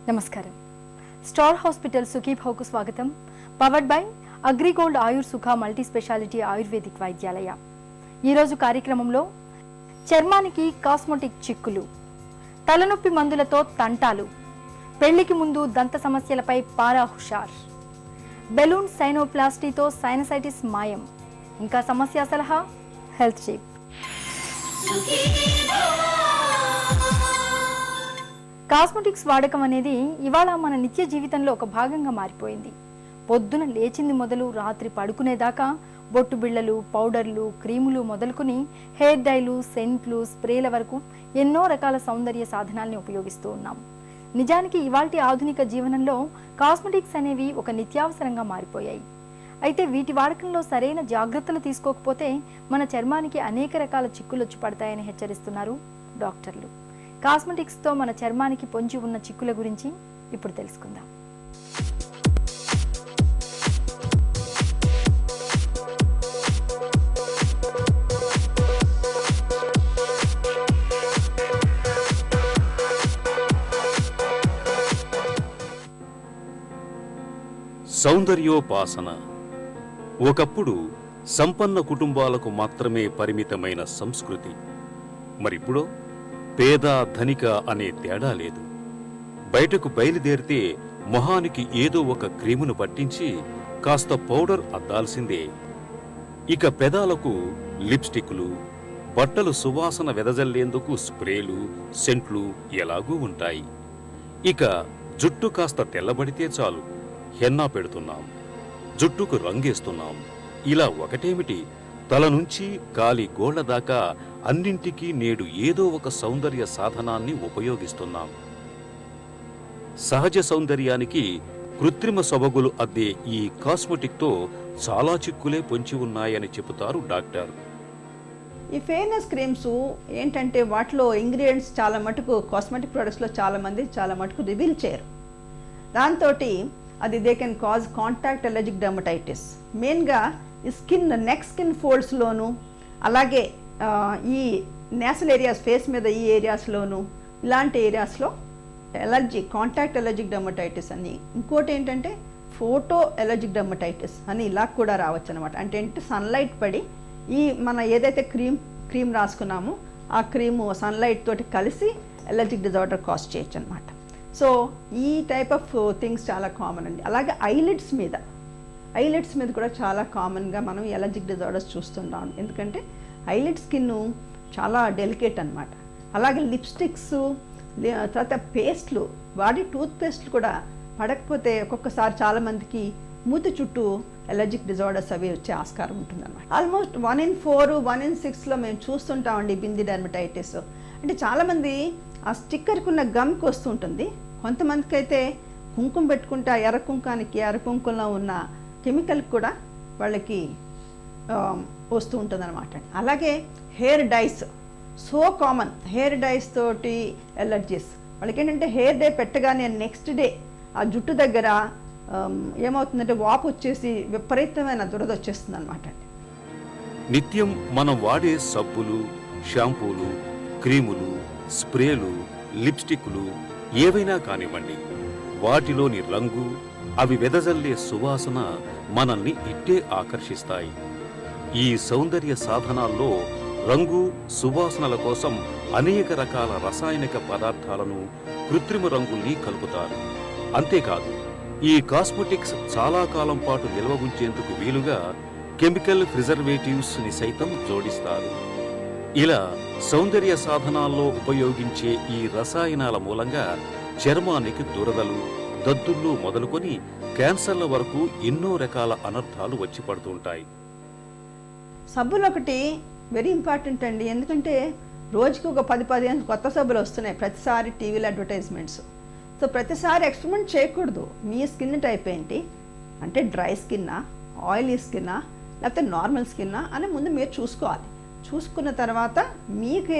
నమస్కారం. Star hospital సుఖీభావ్కు స్వాగతం. Powered by AgriGold ఆయుర్ సుఖ మల్టీ స్పెషాలిటీ ఆయుర్వేదిక్ వైద్యాలయ. ఈరోజు కార్యక్రమంలో చర్మానికి కాస్మెటిక్ చిక్కులు, తలనొప్పి మందులతో తంటాలు, పెళ్లికి ముందు దంత సమస్యలపై పారా హుషార్, బెలూన్ సైనోప్లాస్టీతో సైనసైటిస్ మాయం, ఇంకా సమస్య సలహా హెల్త్ షేప్. కాస్మెటిక్స్ వాడకం అనేది ఇవాళ మన నిత్య జీవితంలో ఒక భాగంగా మారిపోయింది. పొద్దున లేచింది మొదలు రాత్రి పడుకునేదాకా బొట్టు బిళ్ళలు, పౌడర్లు, క్రీములు మొదలుకొని హెయిర్ డైలు, సెంట్లు, స్ప్రేల వరకు ఎన్నో రకాల సౌందర్య సాధనాల్ని ఉపయోగిస్తూ ఉన్నాం. నిజానికి ఇవాల్టి ఆధునిక జీవనంలో కాస్మెటిక్స్ అనేవి ఒక నిత్యావసరంగా మారిపోయాయి. అయితే వీటి వాడకంలో సరైన జాగ్రత్తలు తీసుకోకపోతే మన చర్మానికి అనేక రకాల చిక్కులొచ్చి పడతాయని హెచ్చరిస్తున్నారు డాక్టర్లు. కాస్మెటిక్స్తో మన చర్మానికి పొంచి ఉన్న చిక్కుల గురించి ఇప్పుడు తెలుసుకుందాం. సౌందర్యోపాసన ఒకప్పుడు సంపన్న కుటుంబాలకు మాత్రమే పరిమితమైన సంస్కృతి. మరిప్పుడో పేద ధనిక అనే తేడా లేదు. బయటకు బయలుదేరితే మొహానికి ఏదో ఒక క్రీమును పట్టించి కాస్త పౌడర్ అద్దాల్సిందే. ఇక పెదాలకు లిప్స్టిక్లు, బట్టలు సువాసన వెదజల్లేందుకు స్ప్రేలు, సెంట్లు ఎలాగూ ఉంటాయి. ఇక జుట్టు కాస్త తెల్లబడితే చాలు హెన్నా పెడుతున్నాం, జుట్టుకు రంగేస్తున్నాం. ఇలా ఒకటేమిటి, తల నుంచి కాలి గోళ్ల దాకా అన్నింటికీ నేడు ఏదో ఒక సౌందర్య సాధనాన్ని ఉపయోగిస్తున్నాం. సహజ సౌందర్యానికి కృత్రిమ సొబగులు అద్దే ఈ కాస్మెటిక్తో చాలా చిక్కులే పొంచి ఉన్నాయని చెబుతారు డాక్టర్. ఈ ఫెయిర్నెస్ క్రీమ్స్ ఏంటంటే వాటిలో ఇంగ్రీడియంట్స్ చాలా మటుకు కాస్మెటిక్ ప్రొడక్ట్స్లో చాలా మటుకు రివీల్ చేయరు. దాంతో అది they can cause contact allergic dermatitis. మెయిన్గా ఈ నెక్ స్కిన్ ఫోల్డ్స్లోను, అలాగే ఈ నేసల్ ఏరియాస్, ఫేస్ మీద ఈ ఏరియాస్లోను, ఇలాంటి ఏరియాస్లో కాంటాక్ట్ అలర్జిక్ డర్మటైటిస్ అని, ఇంకోటి ఏంటంటే ఫోటో అలర్జిక్ డర్మటైటిస్ అని ఇలా కూడా రావచ్చు అనమాట. అంటే సన్లైట్ పడి ఈ మన ఏదైతే క్రీమ్ రాసుకున్నామో ఆ క్రీము సన్లైట్ తోటి కలిసి అలర్జిక్ డిజార్డర్ కాజ్ చేయొచ్చు అనమాట. సో ఈ టైప్ ఆఫ్ థింగ్స్ చాలా కామన్ అండి. అలాగే ఐలిడ్స్ మీద కూడా చాలా కామన్గా మనం ఎలర్జిక్ డిజార్డర్స్ చూస్తుంటాం. ఎందుకంటే ఐలిడ్ స్కిన్ చాలా డెలికేట్ అనమాట. అలాగే లిప్స్టిక్స్, తర్వాత పేస్ట్లు, బాడీ టూత్ పేస్ట్లు కూడా పడకపోతే ఒక్కొక్కసారి చాలామందికి మూతి చుట్టూ ఎలర్జిక్ డిజార్డర్స్ అవి వచ్చే ఆస్కారం ఉంటుందన్నమాట. ఆల్మోస్ట్ 1 in 4, 1 in 6లో మేము చూస్తుంటామండి బింది డర్మటైటిస్. అంటే చాలామంది ఆ స్టిక్కర్కి ఉన్న గమ్కి వస్తుంటుంది. కొంతమందికి అయితే కుంకుమ పెట్టుకుంటే ఆ ఎర్ర కుంకుమలో ఉన్న కెమికల్ కూడా వాళ్ళకి వస్తూ ఉంటుంది అనమాట. అలాగే hair dyes so common. Hair dyes తోటి ఎలర్జీస్ వాళ్ళకి ఏంటంటే హెయిర్ డై పెట్టగానే నెక్స్ట్ డే ఆ జుట్టు దగ్గర ఏమవుతుందంటే వాపు వచ్చేసి విపరీతమైన దురద వచ్చేస్తుంది అనమాట. నిత్యం మనం వాడే సబ్బులు, షాంపూలు, క్రీములు, స్ప్రేలు, లిప్స్టిక్లు ఏవైనా కానివ్వండి, వాటిలోని రంగు, అవి వెదజల్లే సువాసన మనల్ని ఇట్టే ఆకర్షిస్తాయి. ఈ సౌందర్య సాధనాల్లో రంగు, సువాసనల కోసం అనేక రకాల రసాయనిక పదార్థాలను, కృత్రిమ రంగుల్ని కలుపుతారు. అంతేకాదు, ఈ కాస్మెటిక్స్ చాలా కాలం పాటు నిల్వ ఉంచేందుకు వీలుగా కెమికల్ ప్రిజర్వేటివ్స్ ని సైతం జోడిస్తారు. ఇలా సౌందర్య సాధనాల్లో ఉపయోగించే ఈ రసాయనాల మూలంగా చర్మానికి దురదలు, దద్దుళ్ళు మొదలుకొని క్యాన్సర్ల వరకు ఎన్నో రకాల అనర్థాలు వచ్చి పడుతుంటాయి. సబ్బులు ఒకటి వెరీ ఇంపార్టెంట్ అండి. ఎందుకంటే రోజుకి ఒక 10-15 కొత్త సబ్బులు వస్తున్నాయి ప్రతిసారి టీవీలో అడ్వర్టైజ్మెంట్స్. సో ప్రతిసారి ఎక్స్పెరిమెంట్ చేయకూడదు. మీ స్కిన్ టైప్ ఏంటి, అంటే డ్రై స్కిన్నా, ఆయిలీ స్కిన్నా, లేకపోతే నార్మల్ స్కిన్నా అని ముందు మీరు చూసుకోవాలి. చూసుకున్న తర్వాత మీకు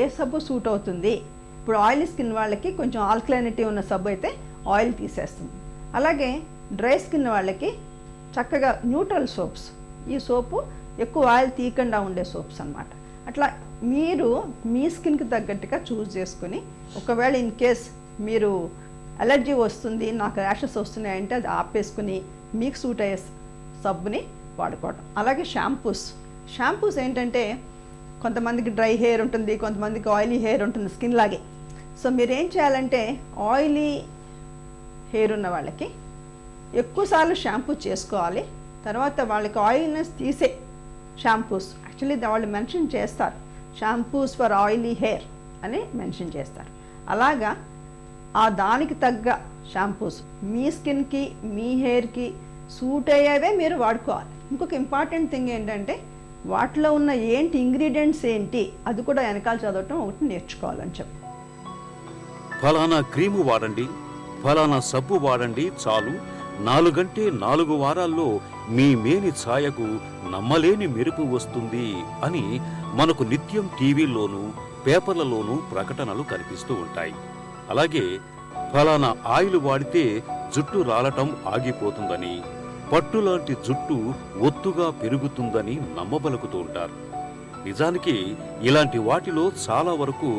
ఏ సబ్బు సూట్ అవుతుంది. ఇప్పుడు ఆయిలీ స్కిన్ వాళ్ళకి కొంచెం ఆల్కలైనిటీ ఉన్న సబ్బు అయితే ఆయిల్ తీసేస్తుంది. అలాగే డ్రై స్కిన్ వాళ్ళకి చక్కగా న్యూట్రల్ సోప్స్, ఈ సోపు ఎక్కువ ఆయిల్ తీయకుండా ఉండే సోప్స్ అన్నమాట. అట్లా మీరు మీ స్కిన్కి తగ్గట్టుగా చూస్ చేసుకుని, ఒకవేళ ఇన్ కేస్ మీరు అలర్జీ వస్తుంది, నాకు ర్యాషెస్ వస్తున్నాయి అంటే అది ఆపేసుకుని మీకు సూట్ అయ్యే సబ్బుని వాడుకోవడం. అలాగే షాంపూస్ ఏంటంటే కొంతమందికి డ్రై హెయిర్ ఉంటుంది, కొంతమందికి ఆయిలీ హెయిర్ ఉంటుంది స్కిన్ లాగే. సో మీరేం చేయాలంటే ఆయిలీ హెయిర్ ఉన్న వాళ్ళకి ఎక్కువసార్లు షాంపూ చేసుకోవాలి. తర్వాత వాళ్ళకి ఆయిల్నెస్ తీసే షాంపూస్, యాక్చువల్లీ వాళ్ళు మెన్షన్ చేస్తారు షాంపూస్ ఫర్ ఆయిలీ హెయిర్ అని మెన్షన్ చేస్తారు. అలాగా ఆ దానికి తగ్గ షాంపూస్ మీ స్కిన్కి మీ హెయిర్కి సూట్ అయ్యేవే మీరు వాడుకోవాలి. ఇంకొక ఇంపార్టెంట్ థింగ్ ఏంటంటే వాటిలో ఉన్న ఇంగ్రీడియంట్స్ ఏంటి అది కూడా వెనకాల చదవటం ఒకటి నేర్చుకోవాలని చెప్పి. ఫలానా క్రీము వాడండి, ఫలానా సబ్బు వాడండి చాలు, 4 వారాల్లో మీ మేని ఛాయకు నమ్మలేని మెరుపు వస్తుంది అని మనకు నిత్యం టీవీల్లోనూ పేపర్లలోనూ ప్రకటనలు కనిపిస్తూ ఉంటాయి. అలాగే ఫలానా ఆయిల్ వాడితే జుట్టు రాలటం ఆగిపోతుందని, పట్టులాంటి జుట్టు ఒత్తుగా పెరుగుతుందని నమ్మబలుకుతూ ఉంటారు. నిజానికి ఇలాంటి వాటిలో చాలా వరకు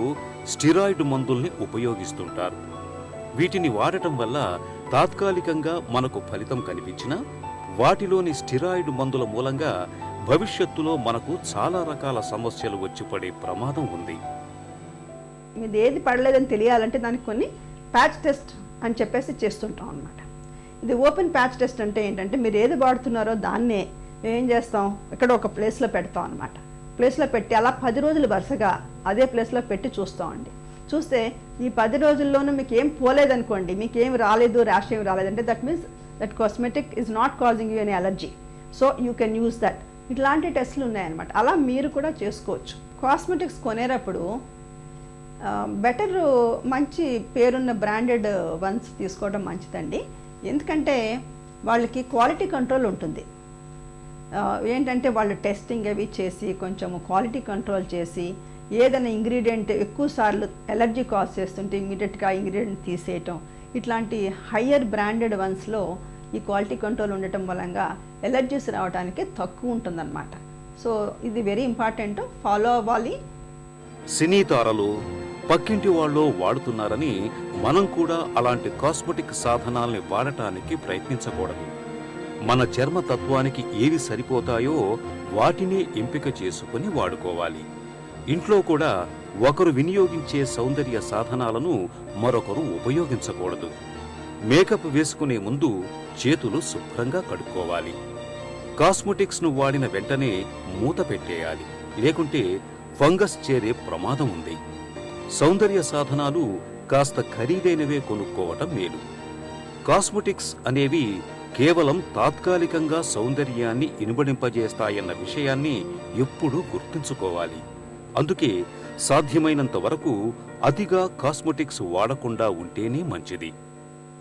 స్టిరాయిడ్ మందుల్ని ఉపయోగిస్తుంటారు. వీటిని వాడటం వల్ల తాత్కాలికంగా మనకు ఫలితం కనిపించినా వాటిలోని స్టిరాయిడ్ మందుల మూలంగా భవిష్యత్తులో మనకు చాలా రకాల సమస్యలు వచ్చి పడే ప్రమాదం ఉంది. మీది ఏది పడలేదని తెలియాలంటే దానికి కొన్ని ప్యాచ్ టెస్ట్ అని చెప్పేసి చేస్తుంటాం అనమాట. ఇది ఓపెన్ ప్యాచ్ టెస్ట్ అంటే ఏంటంటే మీరు ఏది వాడుతున్నారో దాన్నే ఏం చేస్తాం, ఇక్కడ ఒక ప్లేస్లో పెడతాం అనమాట. ప్లేస్లో పెట్టి అలా 10 రోజులు వరుసగా అదే ప్లేస్లో పెట్టి చూస్తామండి. చూస్తే ఈ 10 రోజుల్లోనూ మీకు ఏం పోలేదనుకోండి, మీకు ఏం రాలేదు, ర్యాష్ ఏం రాలేదంటే that means that cosmetic is not causing you any allergy, so you can use that. ఇట్లాంటి టెస్ట్లు ఉన్నాయన్నమాట. అలా మీరు కూడా చేసుకోవచ్చు. కాస్మెటిక్స్ కొనేటప్పుడు బెటర్ మంచి పేరున్న బ్రాండెడ్ వన్స్ తీసుకోవడం మంచిదండి. ఎందుకంటే వాళ్ళకి క్వాలిటీ కంట్రోల్ ఉంటుంది. ఏంటంటే వాళ్ళు టెస్టింగ్ అవి చేసి కొంచెము క్వాలిటీ కంట్రోల్ చేసి ఏదైనా ఇంగ్రీడియంట్ ఎక్కువ సార్లు ఎలర్జీ కాజ్ చేస్తుంటే ఇమీడియట్గా ఇంగ్రీడియంట్ తీసేయటం, ఇట్లాంటి హయ్యర్ బ్రాండెడ్ వన్స్లో ఈ క్వాలిటీ కంట్రోల్ ఉండటం మూలంగా ఎలర్జీస్ రావడానికి తక్కువ ఉంటుందన్నమాట. సో ఇది వెరీ ఇంపార్టెంట్, ఫాలో అవ్వాలి. సినీ తారలు పక్కింటి వాళ్ళు వాడుతున్నారని మనం కూడా అలాంటి కాస్మెటిక్ సాధనాల్ని వాడటానికి ప్రయత్నించకూడదు. మన చర్మ తత్వానికి ఏవి సరిపోతాయో వాటిని ఎంపిక చేసుకుని వాడుకోవాలి. ఇంట్లో కూడా ఒకరు వినియోగించే సౌందర్య సాధనాలను మరొకరు ఉపయోగించకూడదు. మేకప్ వేసుకునే ముందు చేతులు శుభ్రంగా కడుక్కోవాలి. కాస్మెటిక్స్ను వాడిన వెంటనే మూత పెట్టేయాలి, లేకుంటే ఫంగస్ చేరే ప్రమాదం ఉంది. సౌందర్య సాధనాలు కాస్త ఖరీదైనవే కొనుక్కోవటం మేలు. కాస్మెటిక్స్ అనేవి కేవలం తాత్కాలికంగా సౌందర్యాన్ని ఇనుబడింపజేస్తాయన్న విషయాన్ని ఎప్పుడూ గుర్తుంచుకోవాలి. అందుకే సాధ్యమైనంత వరకు అతిగా కాస్మెటిక్స్ వాడకుండా ఉంటేనే మంచిది.